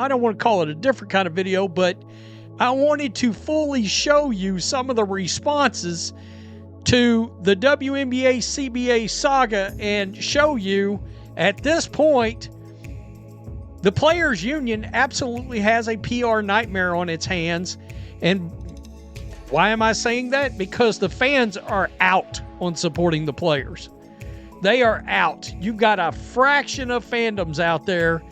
I don't want to call it a different kind of video, but I wanted to fully show you some of the responses to the WNBA CBA saga and show you at this point the Players Union absolutely has a PR nightmare on its hands. And why am I saying that? Because the fans are out on supporting the players. They are out. You've got a fraction of fandoms out there.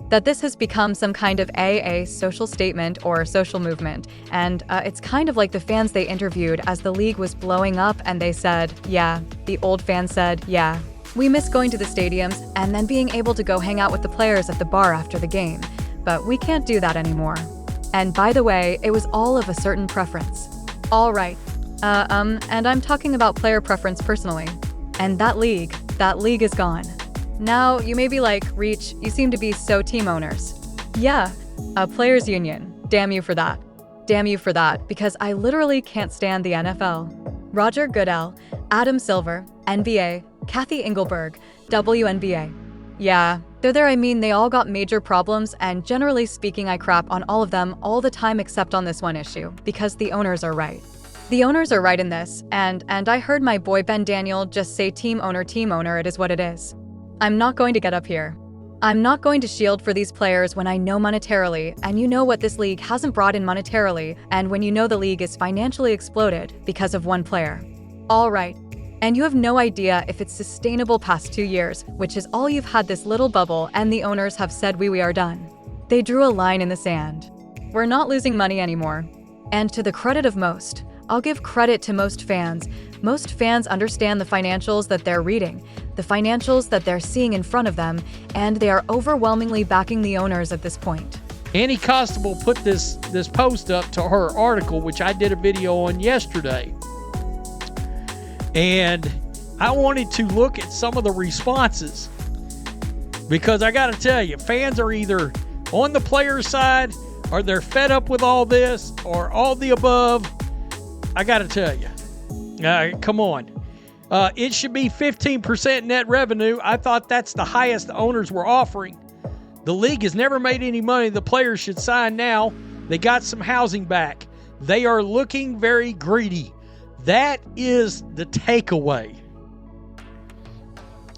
That this has become some kind of a social statement or social movement. And it's kind of like the fans they interviewed as the league was blowing up and they said, yeah, the old fans said, yeah, we miss going to the stadiums and then being able to go hang out with the players at the bar after the game. But we can't do that anymore. And by the way, it was all of a certain preference. All right. And I'm talking about player preference personally. And that league is gone. Now, you may be like, Reach, you seem to be so team owners. Yeah, a players union. Damn you for that. Damn you for that, because I literally can't stand the NFL. Roger Goodell, Adam Silver, NBA, Kathy Engelberg, WNBA. Yeah, they're there. I mean, they all got major problems, and generally speaking, I crap on all of them all the time except on this one issue, because the owners are right. The owners are right in this, and I heard my boy Ben Daniel just say team owner, it is what it is. I'm not going to get up here. I'm not going to shield for these players when I know monetarily, and you know what this league hasn't brought in monetarily, and when you know the league is financially exploded because of one player. All right. And you have no idea if it's sustainable past 2 years, which is all you've had this little bubble, and the owners have said we are done. They drew a line in the sand. We're not losing money anymore. And to the credit of most, I'll give credit to most fans. Most fans understand the financials that they're reading, the financials that they're seeing in front of them, and they are overwhelmingly backing the owners at this point. Annie Constable put this post up to her article, which I did a video on yesterday. And I wanted to look at some of the responses because I got to tell you, fans are either on the player's side or they're fed up with all this or all the above. I got to tell you, come on. It should be 15% net revenue. I thought that's the highest the owners were offering. The league has never made any money. The players should sign now. They got some housing back. They are looking very greedy. That is the takeaway.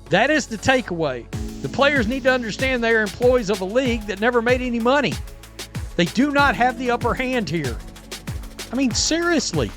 That is the takeaway. The players need to understand they are employees of a league that never made any money. They do not have the upper hand here. I mean, seriously.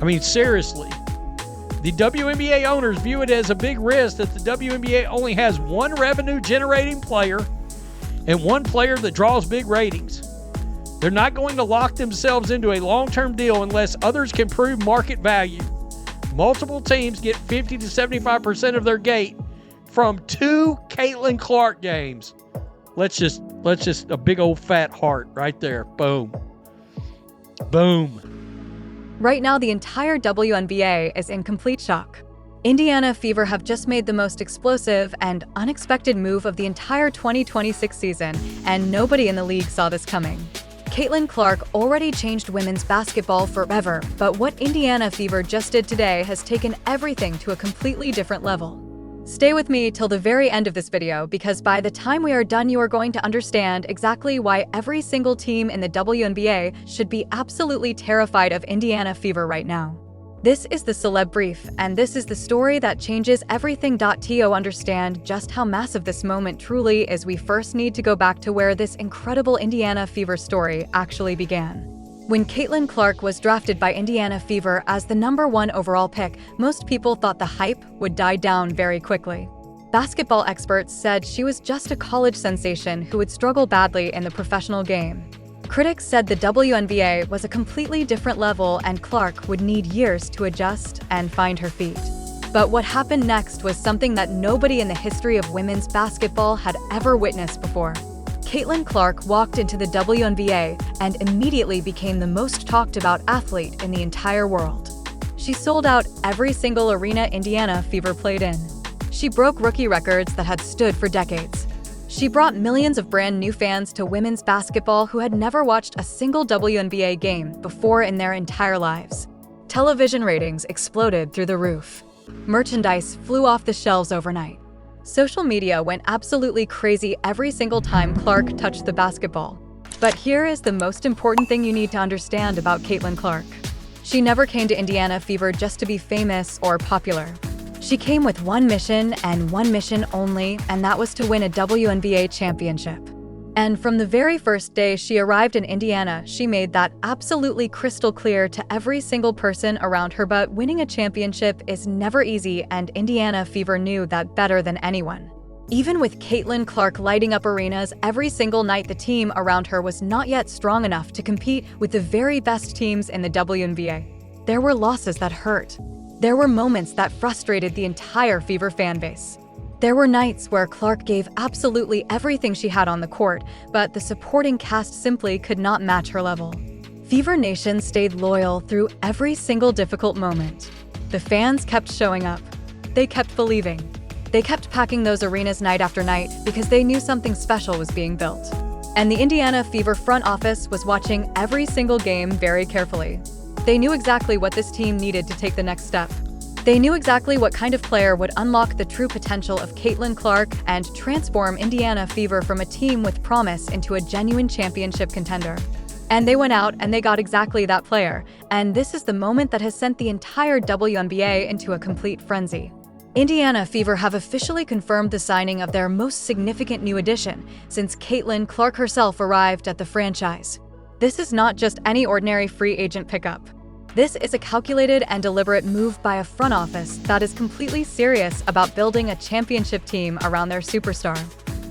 I mean, seriously, the WNBA owners view it as a big risk that the WNBA only has one revenue-generating player and one player that draws big ratings. They're not going to lock themselves into a long-term deal unless others can prove market value. Multiple teams get 50 to 75% of their gate from 2 Caitlin Clark games. Let's just a big old fat heart right there. Boom. Boom. Right now, the entire WNBA is in complete shock. Indiana Fever have just made the most explosive and unexpected move of the entire 2026 season, and nobody in the league saw this coming. Caitlin Clark already changed women's basketball forever, but what Indiana Fever just did today has taken everything to a completely different level. Stay with me till the very end of this video, because by the time we are done, you are going to understand exactly why every single team in the WNBA should be absolutely terrified of Indiana Fever right now. This is the Celeb Brief, and this is the story that changes everything. To understand just how massive this moment truly is, we first need to go back to where this incredible Indiana Fever story actually began. When Caitlin Clark was drafted by Indiana Fever as the #1 overall pick, most people thought the hype would die down very quickly. Basketball experts said she was just a college sensation who would struggle badly in the professional game. Critics said the WNBA was a completely different level and Clark would need years to adjust and find her feet. But what happened next was something that nobody in the history of women's basketball had ever witnessed before. Caitlin Clark walked into the WNBA and immediately became the most talked about athlete in the entire world. She sold out every single arena Indiana Fever played in. She broke rookie records that had stood for decades. She brought millions of brand new fans to women's basketball who had never watched a single WNBA game before in their entire lives. Television ratings exploded through the roof. Merchandise flew off the shelves overnight. Social media went absolutely crazy every single time Clark touched the basketball. But here is the most important thing you need to understand about Caitlin Clark. She never came to Indiana Fever just to be famous or popular. She came with one mission and one mission only, and that was to win a WNBA championship. And from the very first day she arrived in Indiana, she made that absolutely crystal clear to every single person around her. But winning a championship is never easy, and Indiana Fever knew that better than anyone. Even with Caitlin Clark lighting up arenas every single night, the team around her was not yet strong enough to compete with the very best teams in the WNBA. There were losses that hurt. There were moments that frustrated the entire Fever fanbase. There were nights where Clark gave absolutely everything she had on the court, but the supporting cast simply could not match her level. Fever Nation stayed loyal through every single difficult moment. The fans kept showing up. They kept believing. They kept packing those arenas night after night because they knew something special was being built. And the Indiana Fever front office was watching every single game very carefully. They knew exactly what this team needed to take the next step. They knew exactly what kind of player would unlock the true potential of Caitlin Clark and transform Indiana Fever from a team with promise into a genuine championship contender. And they went out and they got exactly that player. And this is the moment that has sent the entire WNBA into a complete frenzy. Indiana Fever have officially confirmed the signing of their most significant new addition since Caitlin Clark herself arrived at the franchise. This is not just any ordinary free agent pickup. This is a calculated and deliberate move by a front office that is completely serious about building a championship team around their superstar.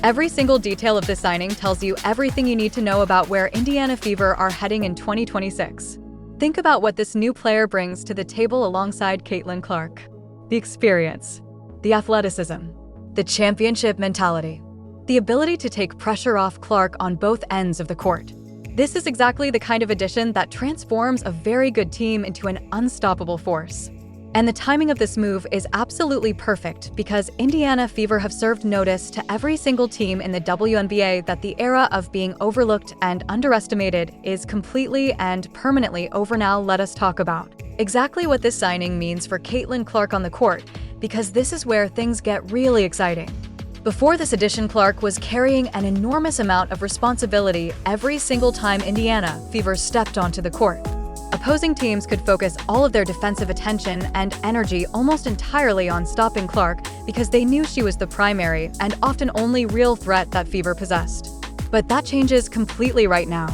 Every single detail of this signing tells you everything you need to know about where Indiana Fever are heading in 2026. Think about what this new player brings to the table alongside Caitlin Clark. The experience, the athleticism, the championship mentality, the ability to take pressure off Clark on both ends of the court. This is exactly the kind of addition that transforms a very good team into an unstoppable force. And the timing of this move is absolutely perfect because Indiana Fever have served notice to every single team in the WNBA that the era of being overlooked and underestimated is completely and permanently over now. Let us talk about exactly what this signing means for Caitlin Clark on the court, because this is where things get really exciting. Before this addition, Clark was carrying an enormous amount of responsibility every single time Indiana Fever stepped onto the court. Opposing teams could focus all of their defensive attention and energy almost entirely on stopping Clark because they knew she was the primary and often only real threat that Fever possessed. But that changes completely right now.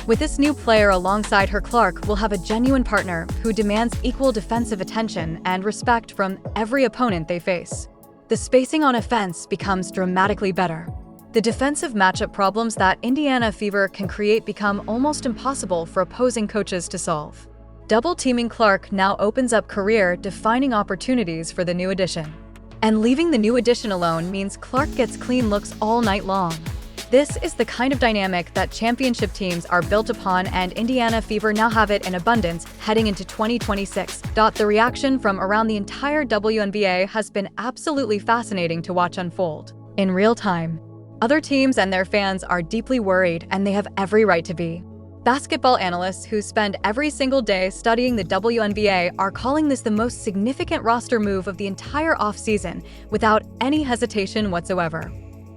With this new player alongside her, Clark will have a genuine partner who demands equal defensive attention and respect from every opponent they face. The spacing on offense becomes dramatically better. The defensive matchup problems that Indiana Fever can create become almost impossible for opposing coaches to solve. Double-teaming Clark now opens up career-defining opportunities for the new addition. And leaving the new addition alone means Clark gets clean looks all night long. This is the kind of dynamic that championship teams are built upon, and Indiana Fever now have it in abundance heading into 2026. The reaction from around the entire WNBA has been absolutely fascinating to watch unfold in real time. Other teams and their fans are deeply worried, and they have every right to be. Basketball analysts who spend every single day studying the WNBA are calling this the most significant roster move of the entire offseason without any hesitation whatsoever.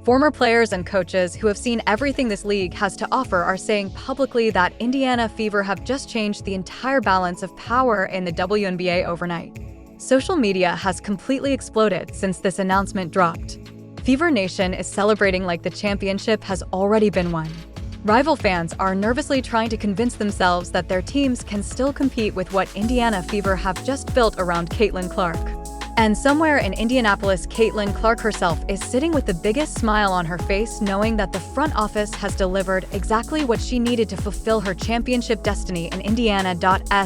Former players and coaches who have seen everything this league has to offer are saying publicly that Indiana Fever have just changed the entire balance of power in the WNBA overnight. Social media has completely exploded since this announcement dropped. Fever Nation is celebrating like the championship has already been won. Rival fans are nervously trying to convince themselves that their teams can still compete with what Indiana Fever have just built around Caitlin Clark. And somewhere in Indianapolis, Caitlin Clark herself is sitting with the biggest smile on her face, knowing that the front office has delivered exactly what she needed to fulfill her championship destiny in Indiana.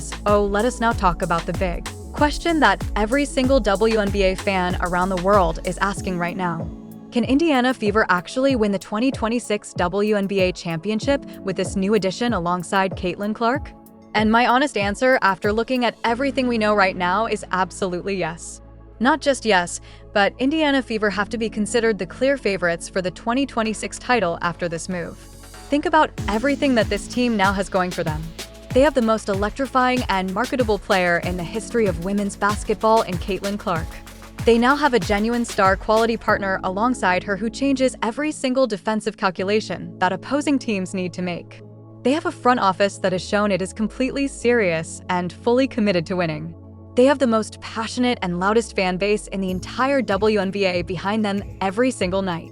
So let us now talk about the big question that every single WNBA fan around the world is asking right now. Can Indiana Fever actually win the 2026 WNBA Championship with this new addition alongside Caitlin Clark? And my honest answer, after looking at everything we know right now, is absolutely yes. Not just yes, but Indiana Fever have to be considered the clear favorites for the 2026 title after this move. Think about everything that this team now has going for them. They have the most electrifying and marketable player in the history of women's basketball in Caitlin Clark. They now have a genuine star quality partner alongside her who changes every single defensive calculation that opposing teams need to make. They have a front office that has shown it is completely serious and fully committed to winning. They have the most passionate and loudest fan base in the entire WNBA behind them every single night.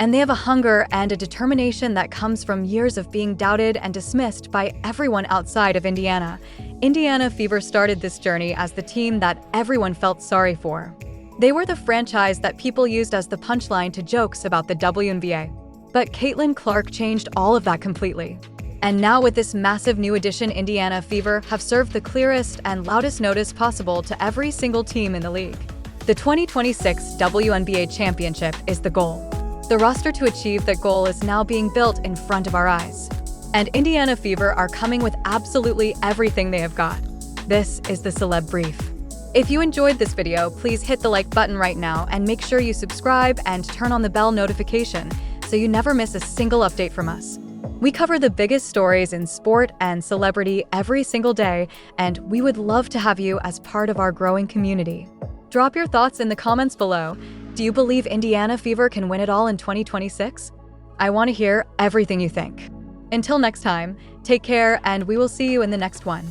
And they have a hunger and a determination that comes from years of being doubted and dismissed by everyone outside of Indiana. Indiana Fever started this journey as the team that everyone felt sorry for. They were the franchise that people used as the punchline to jokes about the WNBA. But Caitlin Clark changed all of that completely. And now with this massive new addition, Indiana Fever have served the clearest and loudest notice possible to every single team in the league. The 2026 WNBA Championship is the goal. The roster to achieve that goal is now being built in front of our eyes. And Indiana Fever are coming with absolutely everything they have got. This is the Celeb Brief. If you enjoyed this video, please hit the like button right now and make sure you subscribe and turn on the bell notification so you never miss a single update from us. We cover the biggest stories in sport and celebrity every single day, and we would love to have you as part of our growing community. Drop your thoughts in the comments below. Do you believe Indiana Fever can win it all in 2026? I want to hear everything you think. Until next time, take care, and we will see you in the next one.